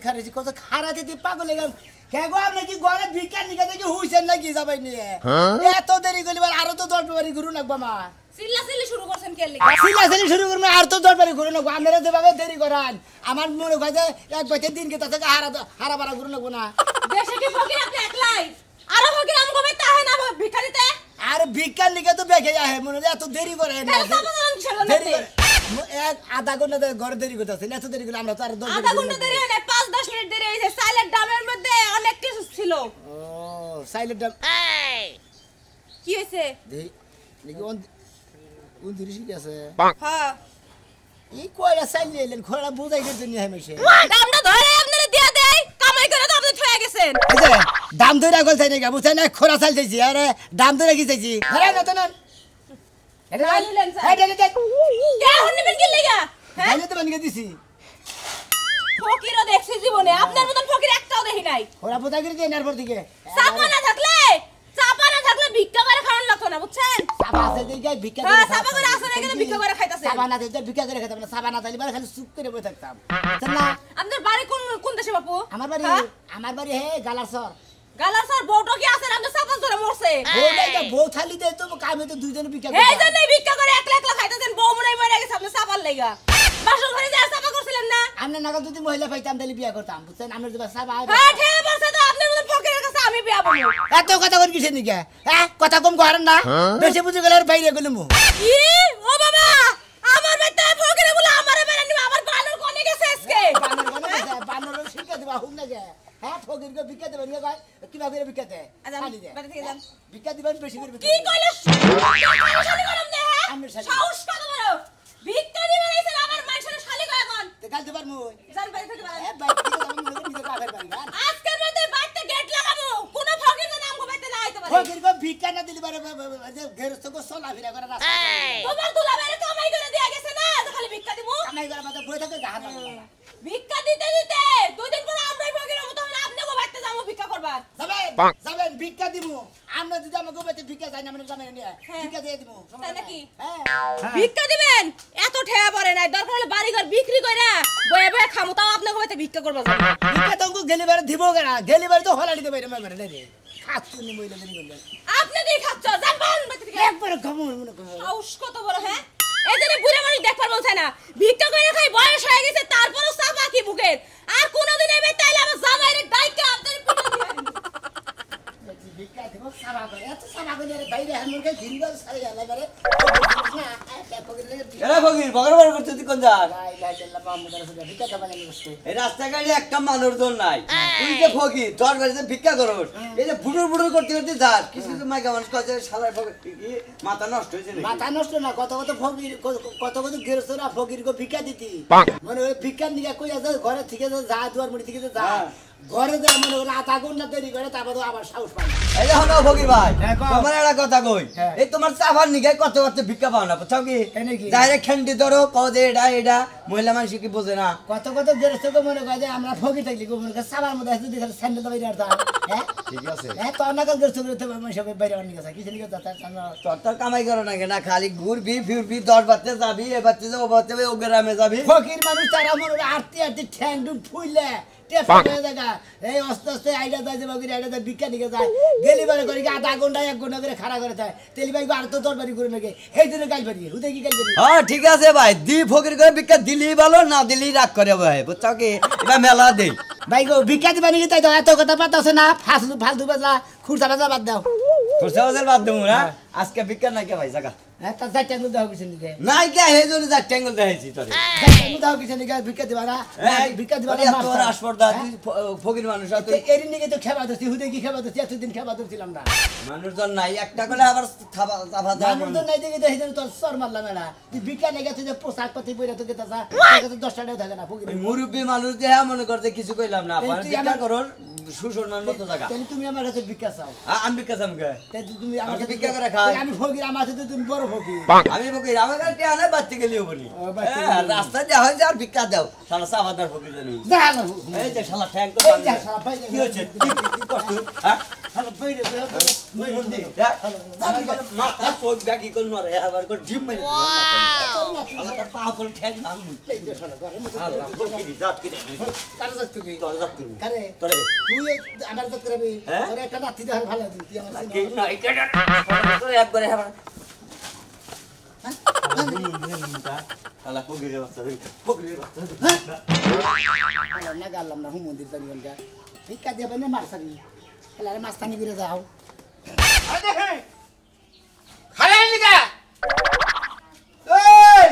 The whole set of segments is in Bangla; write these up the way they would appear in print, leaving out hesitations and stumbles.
খারেছি কত খারাতে তুই পাগল হয়ে গেল কে গো আপনি কি ঘরে ভিক্ষা নিকে দেখি হুইছেন নাকি যাবাই নিয়ে এত দেরি করলি আরো তো 10 বাড়ি ঘুরু নাকবা মা চিল্লাচিল্লি শুরু করছেন কে লাগি চিল্লাচিল্লি শুরু করবে আর তো 10 বাড়ি ঘুরু নাকবা আপনারা যেভাবে দেরি করান আমার মনে হয় যে এক বছর দিনকে তাতে হারা বাড়া ঘুরু নাকবো না দেশে কি ফকির আপনি একলাই আরো ফকির আম গবে তাহে না ভিক্ষা দিতে আর ভিক্ষার নিকে তো বেঁকে যায় মনে হয় এত দেরি করে না দেরি করে এক আধা ঘন্টা ঘরে দেরি করতেছিল এত দেরি করে আমরা তো আর আধা ঘন্টা দেরি হয় না 5-10 মিনিট দেরি হয়েছে সাইলেন্ট ডামের মধ্যে অনেক কিছু ছিল ও সাইলেন্ট ডাম কি হইছে দেখি কোন দিরিশ কি আছে হ্যাঁ এই কয়টা সাইলে এলেন খোলা বুঝাই দিতে নিয়ে হেমেছে দামটা ধরে আপনারা দিয়া দেই কামাই করে তো আপনি থয়ে গেছেন এই যে দাম ধরে গল চাই না বুঝছেন না খোলা চাল চাইছি আরে দাম ধরে কি চাইছি ধরে না তো না এটা নিলেন স্যার এটা নিতে কে হন্নি বিল কি লাগা হ্যাঁ আমি তো বানিয়ে দিছি ফকিরও দেখছি জীবনে আপনার মতন ফকির একটাও দেখি নাই খোলা বুঝা করে দিয়ে নারপর দিকে চাপা না থাকলে ভিক্ষা করে খাওয়ান লাগতো না বুঝছেন সাবা আছে দিকে ভিক্ষা করে হ্যাঁ সাবা করে আসলে এখানে ভিক্ষা করে খাইতাছে সাবা না দিতে ভিক্ষা করে খেতাম না সাবা না তাইলে খালি চুপ করে বসে থাকতাম বুঝছেন না আপনার বাড়ি কোন দেশে বাপু আমার বাড়ি হে গালাসর গালার স্যার বউটো কি আছে আমাদের সাপা ধরে মরছে বউ থালি দে তো কামে তো দুইজন ভিক্ষা করে এই জন্য ভিক্ষা করে একলা একলা খাইতাছেন বউ মনে মরে গেছে আপনি সাপার লাগা বাসন ঘরে যা সাপা করছিলেন না আমরা নাগাল যদি মহিলা পাইতাম তাহলে বিয়া করতাম বুঝছেন আমরা যদি সাবা হ্যাঁ ঠিক বলছে তো আপনার মতন ফকিরের কাছে আমি বিয়া বলবো এত কথা কোন কিসের নিকে হ্যাঁ কথা কম করেন না বেশি বুঝে গেলে আর বাইরে গেলুম কি ও বাবা আমার বেটা ফকিরে বলে আমারে বেরা নিবা আমার বানর কোনে গেছে আজকে বানর শিক্ষা দিবা হুম না যে হ্যাঁ ফকিরকে ভিক্ষা দেবেন কে ভাই কিবা করে ভিক্ষা দে খালি দে বাড়ি থেকে যান ভিক্ষা দিবেন বেশি করে কি কইলে শালি গরম দে হ্যাঁ সাহস কত বড় ভিক্ষা দিবেন আইছেন আমার মানুষের শালি কয় কোন তে কাল দিবার মুই জান বাড়ি থেকে বাড়ি এ ভাই কি আমি নিজে কাফের বাড়ি আজকের মধ্যে বাইতে গেট লাগাবো কোন ফকিরের নাম গোবাইতে না আইতে পারে ফকিরকে ভিক্ষা না দিলে পারে যে গেরস্ত কো চলা ফিরা করে রাস্তা তোমার দুলাবের কামাই করে দিয়া গেছে না খালি ভিক্ষা দিব কামাই করে মাথা বই থাকে গাহাত ভিক্ষা দিতে দিতে দুই দিন পরে আমরাই ফকিরের মত হলে আপনি গোবাইতে যাবো ভিক্ষা করবার যাবেন ভিক্ষা দিমু আমরা যদি আমাকে গোবাইতে ভিক্ষা চাই না মানে জানেন নিয়ে ভিক্ষা দিয়ে দিমু তাই নাকি হ্যাঁ ভিক্ষা দিবেন এত ঠেয়া পড়ে নাই দরকার হলে বাড়ি ঘর বিক্রি কইরা বয়ে বয়ে খামু তাও আপনি গোবাইতে ভিক্ষা করবা যাবেন ভিক্ষা তো গেলিবার দিব কেনা গেলিবার তো হলা দিতে বাইরে মারে রে খাচ্ছু নি মইলা দিন বললেন আপনি দি খাচ্ছ জানবান বাড়ি থেকে একবার খামু মনে করো সাহস কত বড় হ্যাঁ এই যে বুড়া মানুষ দেখবার বলছে না ভিক্ষা করে খাই বয়স হয়ে গেছে তারপরও সাফা কি বুকের আর কোনদিন এবে তাইলে আমার জামাইরে ডাইকা আপনার পিঠে দিবেন ভিক্ষা দিব সারা করে এত সারা করে বাইরে হামুরকে ঘিনগল সারে গেলে করে না এরা ফকির বগরবার করতে তুই কোন যা ভিক্ষা দেবা জানি বসতে এই রাস্তাঘাটে একটা মানুষজন নাই তুই যে ফকির তোর বাড়িতে ভিক্ষা করস এই যে ফুটুর ফুটুর করতে করতে যাস কিছু কিছু মাইকা মানুষ কাছে শালার ফকির কি মাথা নষ্ট হয়েছে নাকি মাথা নষ্ট না কত ফকির কত গেরস্তরা ফকিরকে ভিক্ষা দিতি মানে ওই ভিক্ষার নিয়ে কই আছে ঘরে থেকে যা দুয়ার মুড়ি থেকে যা ঘরে যা মনে করে আধা ঘন্টা দেরি করে তারপর আবার সাহস পায় এই যে হলো ফকির ভাই তোমার একটা কথা কই এই তোমার চাফার নিগে কত কত ভিক্ষা পাও না বুঝছো কি ডাইরেক্ট খেন্ডি ধরো কও যে এটা মহিলা মানুষ কি বোঝে না কত গেরস্তকে মনে করে যে আমরা ফকির থাকলি মনে করে সাবার মধ্যে যদি স্যান্ডেল বাইরে আর হ্যাঁ ঠিক আছে হ্যাঁ তো নাকাল গেরস্তকে তো সব বাইরে অনেক আছে কিছু নিকে তোর কামাই করো না কেনা খালি ঘুরবি ফিরবি 10 বাজতে যাবি এ বাজতে যাও বাজতে ও গ্রামে যাবি ফকির মানুষ তারা মনে আরতি ঠ্যাং ডুম ফুইলে এই আস্তে আস্তে আইডা যায় যে বাকি আইডা যায় ভিক্ষা নিকে যায় গেলিবারে করে আধা ঘন্টা 1 ঘন্টা করে খাড়া করে যায় তেলি ভাই আর তো দরবারি করে নাকি এই দিনে গাল পারি হুদে কি গাল পারি হ্যাঁ ঠিক আছে ভাই দি ফকির করে ভিক্ষা দিলি ভালো না দিলি রাগ করে ভাই বুঝছো কি এটা মেলা দেই ভাই গো ভিক্ষা দিবা নাকি তাই তো এত কথা পাতাছ না ফালতু বাজলা খুরসা বাজলা বাদ দাও খুরসা বাজলা বাদ দেবো না আজকে ভিক্ষা নাই কে ভাই জায়গা হ্যাঁ তা যাই টাঙ্গুল দাও কিছু নিকে নাই কে হে জন্য যা ট্যাঙ্গল দেখাইছি তোরে টাঙ্গুল দাও কিছু নিকে ভিক্ষা দিবা না ভিক্ষা দিবা না তোর আসপর্দা ফকির মানুষ তুই এর নিকে তো খেবা দছি হুদে কি খেবা দছি এতদিন খেবা দছিলাম না মানুষজন নাই একটা করে আবার থাবা দেয় মানুষজন নাই দেখে দেখে তোর সর মারলাম না তুই ভিক্ষা নিয়ে গেছিস যে পোশাক পাতি পরে তোকে তা 10 টাকাও থাকে না ফকির মুরব্বী মানুষ যে মনে করতে কিছু কইলাম না আপনি ভিক্ষা করুন সুসম্মান মতো জায়গা তাহলে তুমি আমার কাছে ভিক্ষা চাও আমি ভিক্ষা চামকে তাই তুমি আমার কাছে ভিক্ষা করে খাই আমি ফকির আমার সাথে তুমি বড় ফকির আমি ফকির আমার কাছে টিয়া বাচ্চা গেলিও বলি রাস্তা যা হয় আর ভিক্ষা দাও শালা সাবাদার ফকির জানি জানো এই যে শালা ঠ্যাং তো এই যে শালা ভাই কি হচ্ছে কি কষ্ট হ্যাঁ হ্যালো বইরে বইরে মাথা চোখ ব্যাগি করে নরে আবার করে জিম মেরে আমার পা করে ঠ্যাং ভাঙবো এই যে শোনো ঘরের মধ্যে আল্লাহ বকিরি জাত কি কারো যাস তুই তোর জাত কি কারে তোরে তুই আমার তো করবি হ্যাঁ? তোর একটা নাতি দেখার ভালো দিই তুই আমার কি নাই কেডা তোরে একবারে হবে আল্লাহ বকিরি বাচ্চা বকিরি বাচ্চা না গালাম না হুম মন্দির যাবি বলগা ভিক্ষা দিয়ে বনে মারছানি খেলারে মাস্তানি করে যাও আরে খালাই লিগা এই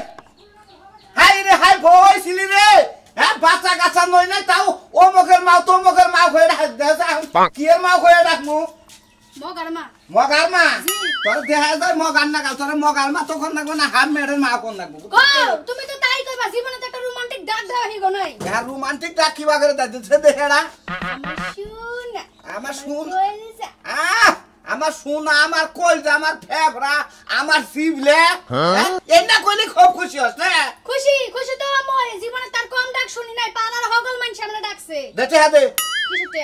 হাই রে হাই ভয় ছিলি রে হ্যাঁ বাচ্চা কাচ্চা নই না তাও ও মকের মাও তো মকের মাও কইরা দেখা কি এর মাও কইরা ডাকমু মগার মা তোর দেখা যায় মগার না গাল তোর মগার মা তখন লাগবে না হাম মেয়ের মা কোন লাগবে তুমি তো তাই কইবা জীবনে তো একটা রোমান্টিক ডাক দেওয়া হিগো নাই হ্যাঁ রোমান্টিক ডাক কিবা করে দিচ্ছে দেখাড়া শুন আমার শুন কইছা আমার সোনা আমার কলজা আমার ফেফড়া আমার সিবলে এন্না কইলে খুব খুশি হস না খুশি খুশি তো মই জীবনে তার কম ডাক শুনি নাই পাড়ার হগল মান সামনে ডাকছে দেখে হাতে কিসুতে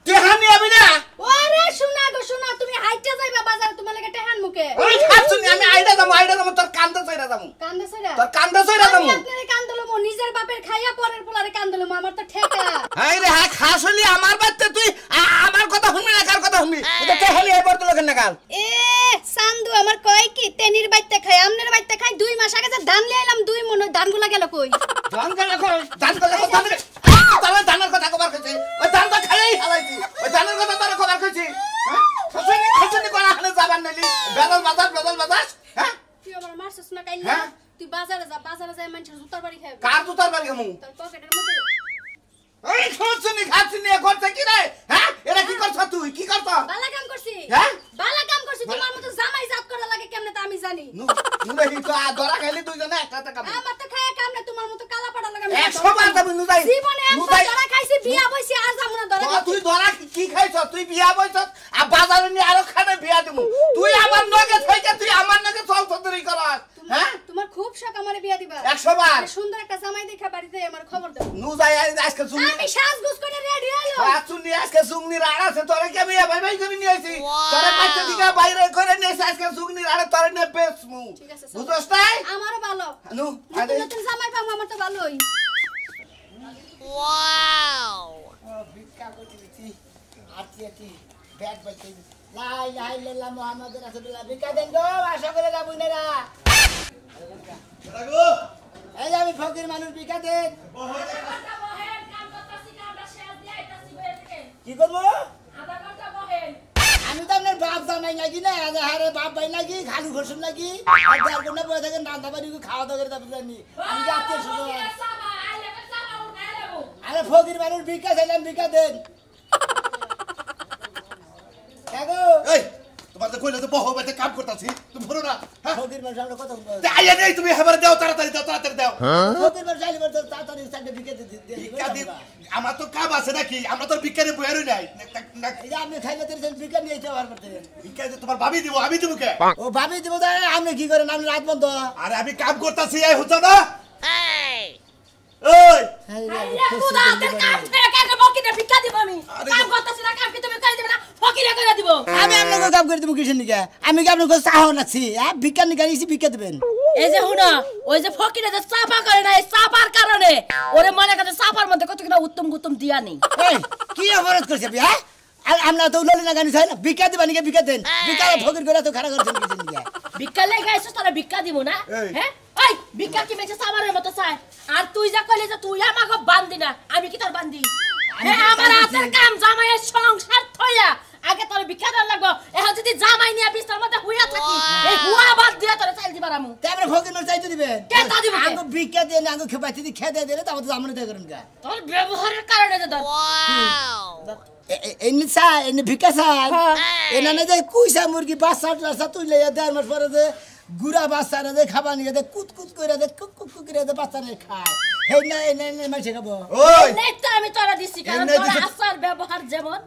তেহানি আমি না ওরে শোনা গো শোনা তুমি হাইটা যাইবা বাজার তোমার লাগে টেহান মুখে ওই খাচ্ছনি আমি আইডা যাবো তোর কান্দা চাইরা যাবো কান্দে সরা তোর কান্দা চাইরা যাবো আপনারে কান্দলো মো নিজের বাপের খাইয়া পরের পোলারে কান্দলো মো আমার তো ঠেকা হাই রে হাই খাসলি আমার বাচ্চা তুই আমার কথা শুনবি না কার কথা শুনবি এটা তেহানি এবার তো লোকের না কাল এ সান্দু আমার কয় কি তেনির বাইতে খাই আমনের বাইতে খাই 2 মাস আগে যে ধান লাইলাম 2 মন ওই ধানগুলা গেল কই ধান গেল কই ধান তাহলে ধানের কথা কবার কইছি ওই ধানটা খাইই হালাইছি ওই ধানের কথা তোর কবার কইছি হ্যাঁ খাসনি কোন হালে যাবার নালি বেদল বাজার হ্যাঁ তুই আমার মারছস না কাইলা হ্যাঁ? তুই বাজারে যা মানুষের জুতার বাড়ি খাবি কার জুতার বাড়ি গামু তোর পকেটের মধ্যে এই খাচ্ছনি করতে কি রে হ্যাঁ এটা কি করছ তুই কি করছ বালা কাম করছি হ্যাঁ? বালা কাম করছি তোমার মতো জামাই জাত করা লাগে কেমনে তা আমি জানি নুরে হি তো ধরা খাইলি দুইজনে একটা কাম আমার তো খায়া কাম না তোমার মতো কালা পাড়া লাগে 100 বার যাবি নুজাই জীবনে একবার ধরা খাইছি বিয়া বইছি আর যামু না ধরা তুই ধরা কি খাইছ তুই বিয়া বইছ আর বাজারে নি আরো খানে বিয়া দিমু তুই আমার নগে থেকে তুই আমার নগে চল চদরি করস হ্যাঁ তোমার খুব শখ আমারে বিয়া দিবা 100 বার সুন্দর একটা জামাই দেখা বাড়িতে আমার খবর দাও নুজাই আজকে শুনি আমি সাজগুজ করে রেডি হলো শুনি আজকে সুগনি রাড়া আছে তোরে কে বিয়া ভাই ভাই করে নিয়ে আইছি তোরে বাচ্চা দিকে বাইরে করে নিয়ে আজকে সুগনি রাড়া তোরে নে বেসমু ঠিক আছে বুঝছস তাই আমারও ভালো নু নতুন নতুন জামাই পাবো আমার তো ভালোই ভিক্ষা করতে দিচ্ছি আরতি ব্যাগ বাইতে লাই লাই লাল্লাহ মুহাম্মদ রাসূলুল্লাহ ভিক্ষা দেন গো আশা করে যাবো না এই যে আমি ফকির মানুষ ভিক্ষা দেন কি করবো আমি তো আপনার বাপ জামাই নাকি না আরে বাপ ভাই নাকি খালু ঘোষণ নাকি আর যার জন্য বয়ে থাকেন রান্না বাড়ি খাওয়া দাওয়া করে যাবেন জানি আমি যে আত্মীয় স্বজন আরে ফকির মানুষ ভিক্ষা চাইলাম ভিক্ষা দেন এই তোমার তো কইলে তো বহু বেতে কাম করতাছি তুমি ভরো না হ্যাঁ ফকির মানুষ আমরা কথা বলবো তে আইয়া নেই তুমি হেবারে দাও তাড়াতাড়ি দাও ফকির মানুষ চাইলে বলতো তাড়াতাড়ি সাইডে ভিক্ষা দিয়ে ভিক্ষা দি আমার তো কাম আছে নাকি আমরা তো ভিক্ষারে বইয়ারই নাই এই যে আপনি খাইলে তেরেছেন ভিক্ষা নিয়ে ব্যবহার করতেন ভিক্ষা যে তোমার ভাবি দিব আমি দিব কে ও ভাবি দিব আপনি কি করেন আপনি রাত বন্ধ আরে আমি কাম করতাছি এই হতো না ওই খুদা তোর কাম থেকে কাকে বকিতে ভিক্ষা দিব আমি কাম করতেছ না কাম কি তুমি করে দিবে না ফকিরে করে দিব আমি আপনাকে কাম করে দেবো কিসের নিকে আমি কি আপনাকে চাহ নাচ্ছি হ্যাঁ ভিক্ষা নিকে নিয়েছি ভিক্ষা দেবেন এই যে হুনা ওই যে ফকিরে যে চাপা করে না এই চাপার কারণে ওরে মনে করে চাপার মধ্যে কত কিনা উত্তম গুত্তম দিয়া নেই এই কি অপরাধ করছে হ্যাঁ আর আমরা তো উল্লি না গানি চাই না ভিক্ষা দিবা নিকে ভিক্ষা দেন ভিক্ষা ফকির করে তো খারাপ করছেন কিসের নিকে ভিক্ষা লেগে আইছিস তোরা ভিক্ষা দিব না হ্যাঁ ওই ভিক্ষা কি মেছে চাবারের মতো চাই আর তুই যা কইলে যে তুই আমাকে বান্ধি না আমি কি তোর বান্ধি হ্যাঁ আমার হাতের কাম জামাইয়ের সংসার থইয়া আগে তোর ভিক্ষা দেওয়া লাগবো এখন যদি জামাই নিয়ে বিস্তার মধ্যে হুইয়া থাকি এই হুয়া বাদ দিয়া তোর চাইল দিবার আমু তারপরে ফকির মানুষ চাইতে দিবেন কে তা দিবে কে? আঙ্গো ভিক্ষা দিয়ে আঙ্গো খেপাইতে দিয়ে খেতে দিলে তারপর তো আমরা তাই করেন গা তোর ব্যবহারের কারণে যে তোর এমনি চাই এমনি ভিক্ষা চাই এনা না যে কুইসা মুরগি বাচ্চা টাচ্চা তুলে 1.5 মাস পরে যে গুড়া বাচ্চা যে খাবার নিয়ে দে কুত কুত করে দে কুক কুক কুক করে দে বাচ্চা নিয়ে খায় হেই না এনে এনে মাইছে খাবো ওই নেই তো আমি তোরা দিছি কারণ এমনি তোর দিছে- আচার ব্যবহার যেমন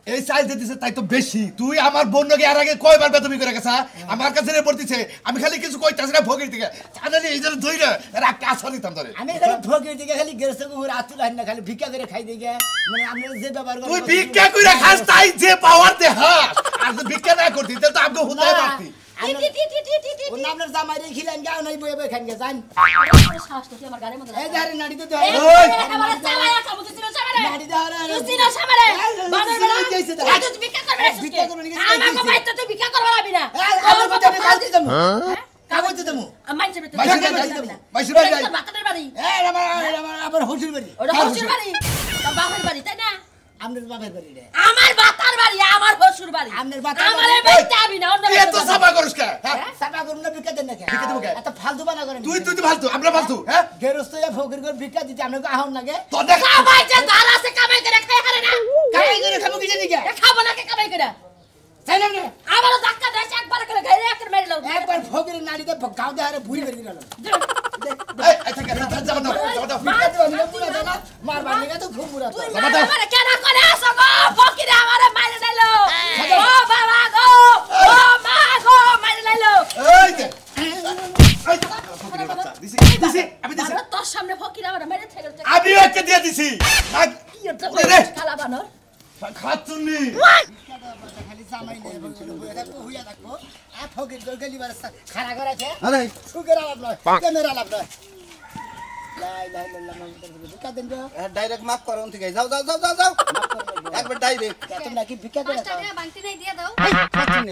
এই সাইজ দিতেছে তাই তো বেশি তুই আমার বোনকে আর আগে কয়বার বেদবি করে গেছা আমার কাছে রিপোর্ট দিছে আমি খালি কিছু কইতাছি না ভোগের দিকে জানালি এই জন্য ধইরা এর একটা আসল দিতাম ধরে আমি খালি ভোগের দিকে খালি গেরসে কুমুর আতুল হান না খালি ভিক্ষা করে খাই দিকে মানে আমরা যে ব্যবহার করি তুই ভিক্ষা কইরা খাস তাই যে পাওয়ার দে হাস আর তুই ভিক্ষা না করতি তাহলে তো আমগো হুদায় পারতি ওর নাম না জামাই রে খিলান গাও নাই বয়ে বয়ে খান গে জান সাহস তো আমার গাড়ির মধ্যে এই ধারে নাড়ি তো এই ওই আমার চালায়া খাবো তুই ছিল সামনে নাড়ি দাও তুই ছিল সামনে বাজার বেলা কইছে তো তুই ভিক্ষা করবে ভিক্ষা করবে নাকি আমাকে বাইতে তুই ভিক্ষা করবে না আমার কথা আমি কাজ দিতাম কাগজ দিতাম মাইনছে বেতে বাইশে বাই যাই বাতাদের বাড়ি এই আমার হুজুর বাড়ি ওটা শ্বশুর বাড়ি তোর বাপের বাড়ি তাই না আমনের বাবার বাড়ি রে আমার বাতার বাড়ি আমার শ্বশুর বাড়ি আমনের বাতার আমারে বাইতে আবি না অন্য এত সাফা করিস কে সাবা করুন না ভিক্ষা দেন না কে ভিক্ষা দেবো কে? এত ফালতু বানা করেন তুই তুই ফালতু আমরা ফালতু হ্যাঁ গেরস্ত ইয়া ফকির করে ভিক্ষা দিতে আপনাকে আহন লাগে তো দেখ কামাই যে দাল আছে কামাই করে খাই হারে না কামাই করে খাবো কি জানি কে খাবো না কে কামাই করে তাই না রে আমারও ধাক্কা দেয় একবার করে গাইরে একটা মেরে লাও একবার ফকিরের নাড়িতে গাও দেহারে ভুড়ি বের দিলাম এই এই থেকে যাবা দাও যাবা দাও ভিক্ষা দিবা না পুরা জানা মার বানিয়ে তো খুব মুরা তো আমারে কেন করে আসো গো ফকিরে আমারে মাইরে লাইলো ও বাবা গো ও মা গো মাইরে লাইলো এই দে এই ফকিরের বাচ্চা দিছি দিছি আমি দিছি বাবা তোর সামনে ফকিরে আমারে মেরে থেকে আমি ওকে দিয়ে দিছি কি এটা কালা বানর খাতুনি খালি জামাই নিয়ে বইয়া থাকবো হুইয়া থাকবো আর ফকির করে গেলি বারে খানা করাছে আরে সুগের আলাপ নয় কেমের আলাপ নয় লাই লাই লাই ভিক্ষা দেন গো ডাইরেক্ট মাফ করুন ঠিক আছে যাও যাও যাও যাও যাও একবার ডাইরেক্ট তোমরা কি ভিক্ষা করে পাঁচটা টাকা বাংতি নাই দিয়ে দাও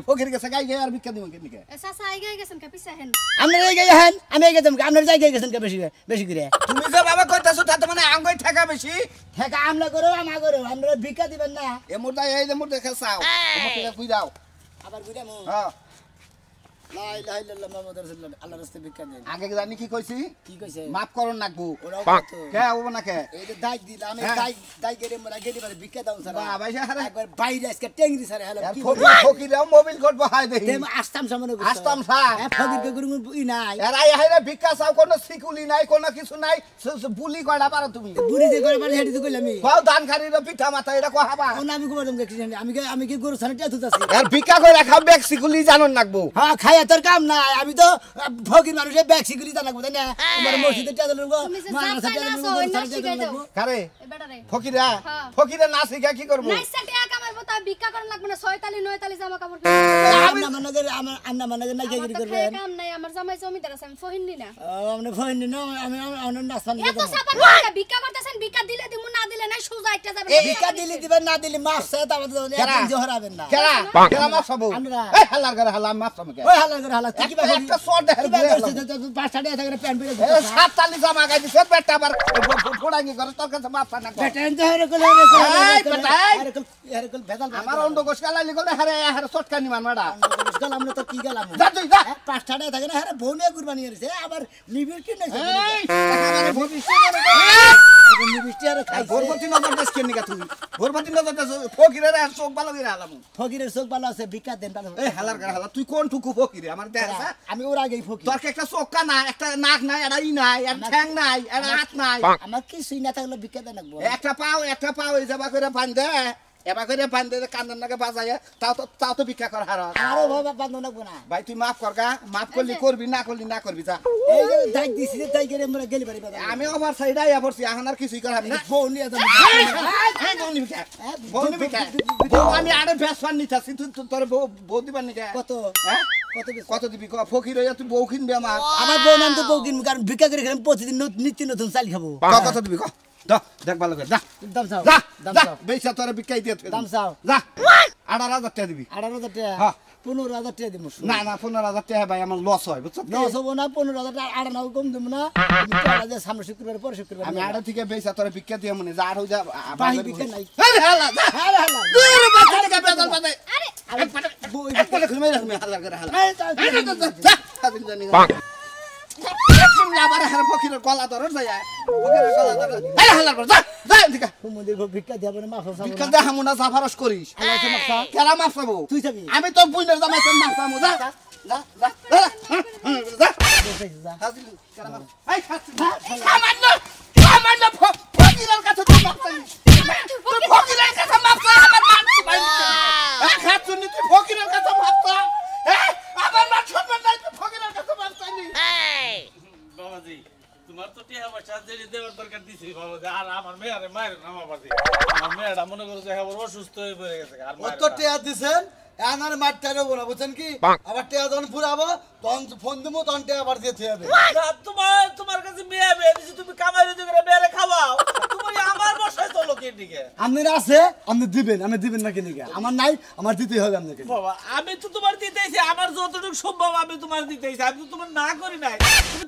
ফকির গেছে গাই গাই আর ভিক্ষা দিব কেন কে চাচা আই গাই গেছেন কাপিসা হেন আপনার এই গেছেন আমি এই গেছেন আপনার যাই গেছেন কে বেশি বেশি করে তুমি যে বাবা কইতাছো তাতে মানে আঙ্গই ঠেকা বেশি ঠেকা আমলা করো আমা করো আমরা ভিক্ষা দিবেন না এ মুরদা এই যে মুরদা খাসাও তোমাকে কই দাও আবার ঘুরে মু হ্যাঁ লা ইলাহা ইল্লাল্লাহ মুহাম্মাদুর রাসূলুল্লাহ আল্লাহর রাস্তায় ভিক্ষা দেন আগে জানি কি কইছি কি কইছে মাফ করুন নাকবো ওরাও তো কে হবো না কে এই যে দাই দিলাম আমি হ্যাঁ। দাই গেরে মরা গেলি বারে ভিক্ষা দাও স্যার বাবা এই হারে একবার বাইরে আজকে টেংরি স্যার হ্যালো কি ফকির ফকিরাও মোবাইল কোড বহাই দেই দেম আসতাম সামনে আসতাম স্যার। ফকির কে গুরু ই নাই এরা এই হারে ভিক্ষা চাও কোনো সিকুলি নাই কোনো কিছু নাই বুলি কয়টা পারো তুমি বুড়ি যে করে পারে হেডি তো কইলাম আমি কও দান খারির পিঠা মাথা এটা কহাবা ও না আমি কো ম্যাডাম কে আমি কি গরু ছানে টিয়া তুতাছি আর ভিক্ষা কইরা খাও ব্যাগ সিকুলি জানুন নাকবো হ্যাঁ খাইয়া তোর কাম নাই আমি তো ফকির মানুষে ব্যাগ সিগুলি তা লাগবো তাই না আমার মসজিদে টিয়া দিলগো তুমি যে মাদ্রাসা জাপাই টিয়া না দিলগো সো, গরু ছানে নাচ টিয়া শিখাই দাও। দিলগো কারে এ বেটারে ফকিরা হ্যাঁ। ফকিরা না শিখা কি করবো নাইসা টাকা কামাইবো তা ভিক্ষা করেন লাগবে না 46 49 জামা কাপড় আমরা মনে আমার আন্না মনে নাই কি আমার তো করবেন খায় কাম নাই আমার জামাই জমিদার আছে আমি ফহিননি না আমরা ফোন না আমি আমরা নাস্তা নিয়ে এত সাপা টাকা ভিক্ষা করতেছেন ভিক্ষা দিলে দিমু না দিলে নাই সোজা একটা যাবে ভিক্ষা দিলি দিবেন না দিলি মাফ সে তা একদিন জোহর হবেন না কেরা কেরা মাছ খাবো আমরা। এই হালার করে হালাম মাছ খাবো কে ওই হালা করে হালা তুই কি বা একটা শর্ট দেখে পাঁচটা টাকা থাকে প্যান্ট পরে সাত তালি জামা গাই দিছে পেটটা আবার ফোড়াঙ্গি করে তোর কাছে মাছ না প্যান্ট তো হেরে কল এই, বেটা, এই। হেরে কল ভেজাল আমার অন্ধ গোস গালালি করে হারে হারে চটকানি মান মাডা গেল আমরা তো কি গেলাম যা তুই যা পাঁচটা টাকা থাকে না হেরে বউনে কুরবানি হইছে আবার নিবিড় কি নাই এই একেবারে নিবিড়টি আর খাইছে ভোরপতি নজর দেশ কেন নিকা তুই ভোরপতি নজর দেশ ফকিরের আর চোখ ভালো করে হালাম ফকিরের চোখ ভালো আছে ভিক্ষা দেন ভালো এই হালার করে হালা তুই কোন টুকু ফকিরে আমার দেখা আমি ওর আগেই ফকির তোর কি একটা চোখা নাই একটা নাক নাই একটা ই নাই একটা ঠ্যাং নাই একটা হাত নাই আমার কিছুই না থাকলে ভিক্ষা দেন লাগবো একটা পাও এই যাবা করে বান্ধে এবার করে বান্ধে কান্দার নাকে বাজায় তাও তো ভিক্ষা কর হার আরো বাবা বান্ধব লাগবো না ভাই তুই মাফ কর গা মাফ করলি করবি না করলি না করবি যা এই যে দাই দিছি তাই করে আমরা গেলি বাড়ি বাবা আমি ওভার সাইডাই আবরছি এখন আর কিছুই করাম না বউ নিয়ে যাবো আমি আরে বেসপান নিতাছি তুই তোর বউ দিবার নিকে কত হ্যাঁ কত বেশি? কত দিবি ফকির হইয়া তুই বউ কিনবি আমার আমার বউ নাম তো বউ কিনবো কারণ ভিক্ষা করে খেলাম প্রতিদিন নিত্য নতুন চাল খাবো কত দিবি ক দেখ ভালো করে যা দাম চাও যা দাম যা চাও বেচা তোরা বিকাই দিয়ে দাম চাও যা 18,000 টাকা দিবি 18,000 টাকা হ্যাঁ। 15,000 টাকা দিব না 15,000 টাকা ভাই আমার লস হয় বুঝছো লস হবো না 15,000 টাকা আর নাও কম দেবো না তুমি টাকা দিয়ে সামনে শুক্রবার পরে শুক্রবার আমি আড়া থেকে বেচা তোরা বিক্কা দিয়ে মনে যা আর হই যা বাহি ভিক্ষা নাই আরে হালা যা হালা হালা দূর বাচ্চা থেকে বেজাল বাদে আরে বউ একবার খুলে মেরে তুমি হালা করে হালা এই তাও যা আদিন জানি তুমি আবার হারা ফকিরের গলা ধরে যায় ফকিরের গলা ধরে আরে হালা করে যা যা এদিকে কুমুদের ভিক্ষা দেব না মাফ চাবো বিক্কা দে হামুনা জাফারস করিস আল্লাহ তো মাফ চাও কেরা মাফ পাবো তুই যাবি আমি তো বুইনের জামাই তোর মাফ পাবো যা যা যা যা যা হাজির কেরা মাফ এই খাচ্ছি সামান্য ফকিরের কাছে তো মাফ চাই ফকিরের কাছে মাফ চাই আমার মান মায়ের নামা পাতি আমার মেয়েটা মনে করছে হ্যাঁ ওর অসুস্থ হয়ে পড়ে গেছে আর ও তো টেয়া দিছেন এনার মারতে দেবো না বুঝছেন কি আবার টেয়া যখন ফুরাবো তখন ফোন দেবো তখন টেয়া আবার দিতে হবে তোমার কাছে মেয়ে মেয়ে দিছি তুমি কামাই রুজি করে মেয়েরে খাওয়াও তুমি আমার বসায় চলো কে দিকে আপনার আছে আপনি দিবেন না কিনে আমার নাই আমার দিতেই হবে আপনাকে বাবা আমি তো তোমার দিতেইছি আমার যতটুকু সম্ভব আমি তোমার দিতেইছি আমি তো তোমার না করি নাই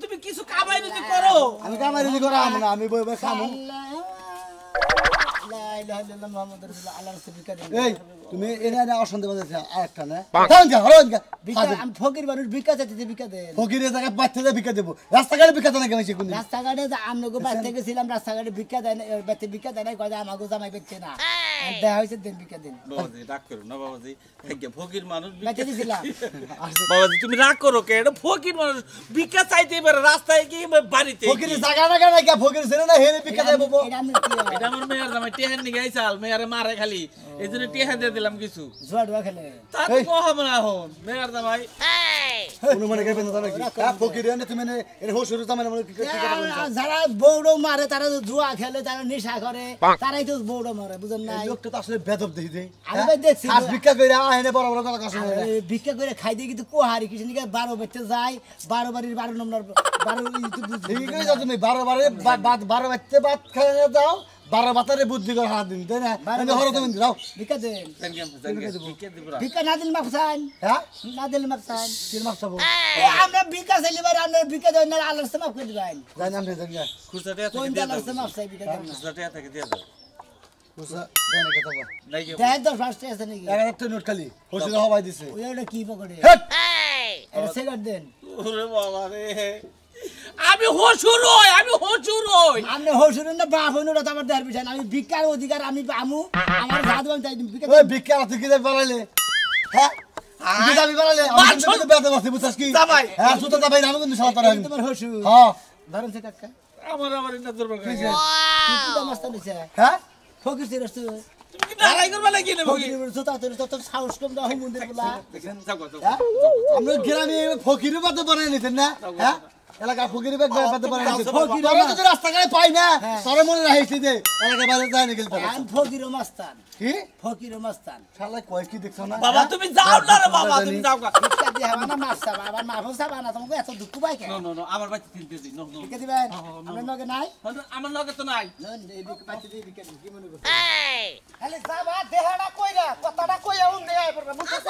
তুমি কিছু কামাই রুজি করো আমি কামাই রুজি করা না আমি বই বই খামু এই তুমি এনে অশান্তি বাজাইছ আরেকটা না আমি ফকির মানুষ ভিক্ষা চাইতে ভিক্ষা দেন ফকিরের জায়গায় বাচ্চাদের ভিক্ষা দেবো রাস্তাঘাটে ভিক্ষা দেয় না কেন কোন রাস্তাঘাটে আমনগো বাচ্চা গেছিলাম রাস্তাঘাটে ভিক্ষা দেয় না বাচ্চা ভিক্ষা দেয় না কয় আমাগো জামাই বেচছে না দেয়া হয়েছে দেন ভিক্ষা দেন বাবাজি রাগ করো না বাবাজি ভাগ্য ফকির মানুষ বাচ্চা দিছিলাম বাবাজি তুমি রাগ করো কে এটা ফকির মানুষ ভিক্ষা চাইতে পারে রাস্তায় কি বাড়িতে ফকিরের জায়গা না কেন কে ফকির ছেলে না হেরে ভিক্ষা দেবো এটা আমার মেয়ের জামাই টেহান নিয়ে গাইছাল মেয়েরে মারে খালি এইজন্য টেহা দিয়ে দিলাম কিছু জুয়া ডুয়া খেলে তা তো কহাম না হন মেয়ের জামাই অনুমানে গেবেন না নাকি ফকির এনে তুমি এর হোসুর জামাই মনে কি যারা বৌড়ো মারে তারা জুয়া খেলে তারা নেশা করে তারাই তো বৌড়ো মারে বুঝেন না লোকটা তো আসলে বেদব দেখি দেই আমি ভাই দেখছি আজ ভিক্ষা কইরা এনে বড় বড় কথা কাছে ভিক্ষা করে খাই দিয়ে কিন্তু কোহারি কিছু নিকে 12 বেচতে যায় 12 বাড়ির 12 নম্বর 12 ঠিক আছে তুমি 12 বারে 12 বাচ্চা ভাত খাইয়ে দাও 12 বাতারে বুদ্ধি করে হাত দিন তাই না আমি হরো তুমি দাও ভিক্ষা দেন ভিক্ষা দিব ভিক্ষা না দিলে মাপসান হ্যাঁ না দিলে মাপসান তিন মাস যাবো আমরা ভিক্ষা চাইলে বারে আমরা ভিক্ষা দেন না আল্লাহর সে মাফ করে দিবেন জানি আমি জানি খুচরা কোন দিয়ে আল্লাহর সে মাফ চাই ভিক্ষা দেন না খুচরা থেকে দিয়ে দাও বুঝা জানি কথা বল নাই কি দেয় তো ফার্স্ট আছে নাকি 11টা নোট খালি হোসুর হবাই দিছে ওইটা কি পকড়ে হেট এটা সেগার দেন ওরে বাবা রে আমি হসুর হই আপনি হসুরের না বাপ হইনো তো আমার দেয়ার বিষয় না আমি ভিক্ষার অধিকার আমি আমু আমার জাদু আমি তাই ভিক্ষা ওই ভিক্ষা তুই কি যাবি বানাইলে হ্যাঁ কি যাবি বানাইলে আমি কিন্তু বেদব আছি বুঝছস কি জামাই। হ্যাঁ সুতো দাবাই আমি কিন্তু সালা তোরা তোমার হসুর হ্যাঁ ধরেন সে কাকা আমার এটা দরবার কি কি দাম আসতে নিছে হ্যাঁ ফকির সিরাস তুমি কি দাঁড়াই করবা নাকি না ফকির জোতা তো সাহস কম দাও মন্দির বলা দেখেন যাও হ্যাঁ? আমরা গ্রামে ফকিরের বাদে বানাই নিতেন না হ্যাঁ এলাকা ফকিরের বাদে বানাই নিতেন ফকির আমরা যদি রাস্তাঘাটে পাই না সরে মনে রাখিস যে এলাকা বাইরে যায় না গেলতে আমি ফকির মাস্তান কি ফকির মাস্তান শালা কয় কি দেখছ না বাবা তুমি যাও না রে বাবা তুমি যাও না ভিক্ষা দিয়ে হবে না মাছ চাবা আবার মা ফসা বানা তোমাকে এত দুঃখ পাই কেন নো নো আমার বাচ্চা তিনতে দিই নো নো ভিক্ষা দিবেন আপনার লগে নাই আমার লগে তো নাই নন এই ভিক্ষা পাচ্ছি দিয়ে ভিক্ষা দিন, কি মনে করছ খালি যাবা দেহাটা কইরা কথাটা কইয়া উন্নে আই পড়বা বুঝছস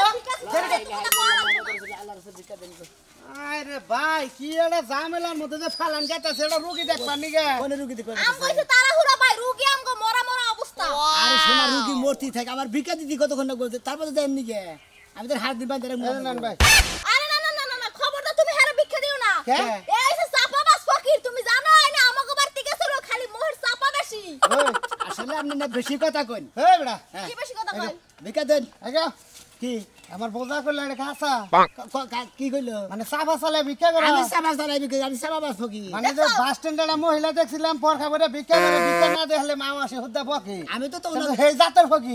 আল্লাহর রাসূল ভিক্ষা দেন আরে ভাই কি এটা ঝামেলার মধ্যে যে ফালান গাইতাছে এটা রোগী দেখবার নিগে কোন রুগী দি আম কইছে তাড়াহুড়া ভাই রুগী আমগো মরা মরা অবস্থা আরে সোনা রুগী মরতি থাকে আমার ভিক্ষা দিদি কতক্ষণ না বলতে তারপরে দেন নিকে আমি তো হাত দিবা দেন নেন ভাই আরে না না না না না খবরদার তুমি হেরে ভিক্ষা দিও না কে? এই যে চাপাবাজ ফকির তুমি জানো না আমাগো বাড়ি থেকে চলো খালি মোহর চাপা বেশি আসলে আপনি না বেশি কথা কইন এই বেড়া কি বেশি কথা কই ভিক্ষা দেন আগে কি আমার বোঝা করলে এটা খাসা কি কইলো মানে সাফা চালে ভিক্ষা করে আমি সাবা চালাই ভিক্ষা আমি সাবা বাস ফকি মানে যে বাস স্ট্যান্ডে একটা মহিলা দেখছিলাম পরখা করে ভিক্ষা করে ভিক্ষা না দেখলে মা আসে হুদ্দা ফকি আমি তো হে জাতের ফকি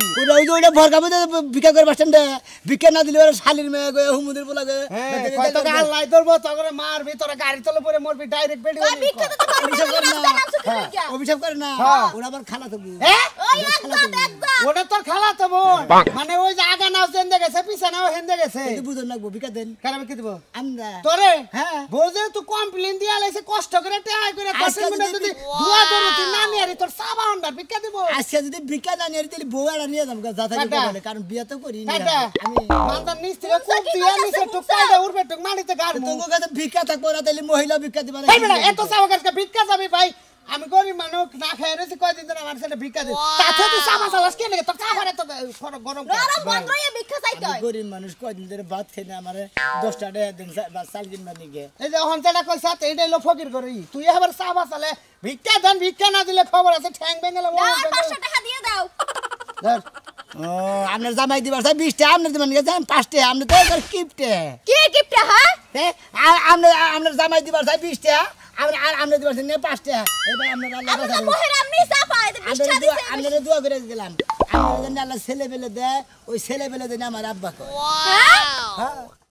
ওইটা ভরকা মধ্যে ভিক্ষা করে বাসস্ট্যান্ডে ভিক্ষা না দিলে ওরা শালির মেয়ে গয়ে হুমুদের বলা গয়ে হ্যাঁ কয়তো আল্লাহ ধরবো তগরে মার ভিতরে গাড়ি তলে পরে মরবি ডাইরেক্ট বেডি কই ভিক্ষা দিতে পারবি না অভিশাপ করে রাস্তা নাম না সুখে ভিক্ষা অভিশাপ করে না হ্যাঁ। ওরা আবার খালা তবু হ্যাঁ ওই একদম একদম ওটা তোর খালা তো বোন মানে ওই যে আগা নাও চেন্দে গেছে পিছা নাও হেন্দে গেছে কিন্তু বুঝুন না ভিক্ষা দেন কারাবে কি দিব আমরা তোরে হ্যাঁ বোঝে তুই কমপ্লেন দিয়া লাইছে কষ্ট করে টাই করে আজকে 10 মিনিট যদি ধোয়া ধরে তুই না নিয়ারি তোর সাবা হন্ডা ভিক্ষা দিব আজকে যদি ভিক্ষা না নিয়ে তাহলে বউ আর নিয়ে যাবো যা থাকে কাটা। বলে কারণ বিয়ে তো করি না কাটা আমি মানদার নিস্ত্রি খুব দিয়া নিছে টুকাইটা উড়বে টুক মাটিতে গাড়মু তোমার কাছে ভিক্ষা থাকবো না তাহলে মহিলা ভিক্ষা দিবা এই বেটা এত সাবা কাছে ভিক্ষা যাবি ভাই আমি গরিব মানুষ না খাই রয়েছি কয়দিন ধরে আমার ছেলে ভিক্ষা দে তাতে তুই সাবা চালাস কেন তোর সাবারে তো গরম গরম বন্ধ হয়ে ভিক্ষা চাইতে হয় গরিব মানুষ কয়দিন ধরে ভাত খেয়ে না আমার 10 টাকা দিন চাল কিনবা নিগে এই যে হনচাটা কই সাথে এইটাই লো ফকির করি তুই এবার সাবা চালে ভিক্ষা দেন ভিক্ষা না দিলে খবর আছে ঠ্যাং ভেঙে দাও 500 টাকা দিয়ে দাও ধর ও আপনার জামাই দিবার চাই 20 টাকা আপনার দিবেন গেছে 5 টাকা আপনি তো এবার কিপটে কি গিফট হ্যাঁ আপনার জামাই দিবার চাই 20 টাকা আপনি দিবার চাই 5 টাকা এবার আপনার আল্লাহ আমি তো কথা মোহর আমনি চাপা এই বিষ্ঠা দিছে আপনার দোয়া করে দিলাম আপনার জন্য আল্লাহ ছেলে পেলে দেয় ওই ছেলে পেলে দেয় আমার আব্বা কয় হ্যাঁ হ্যাঁ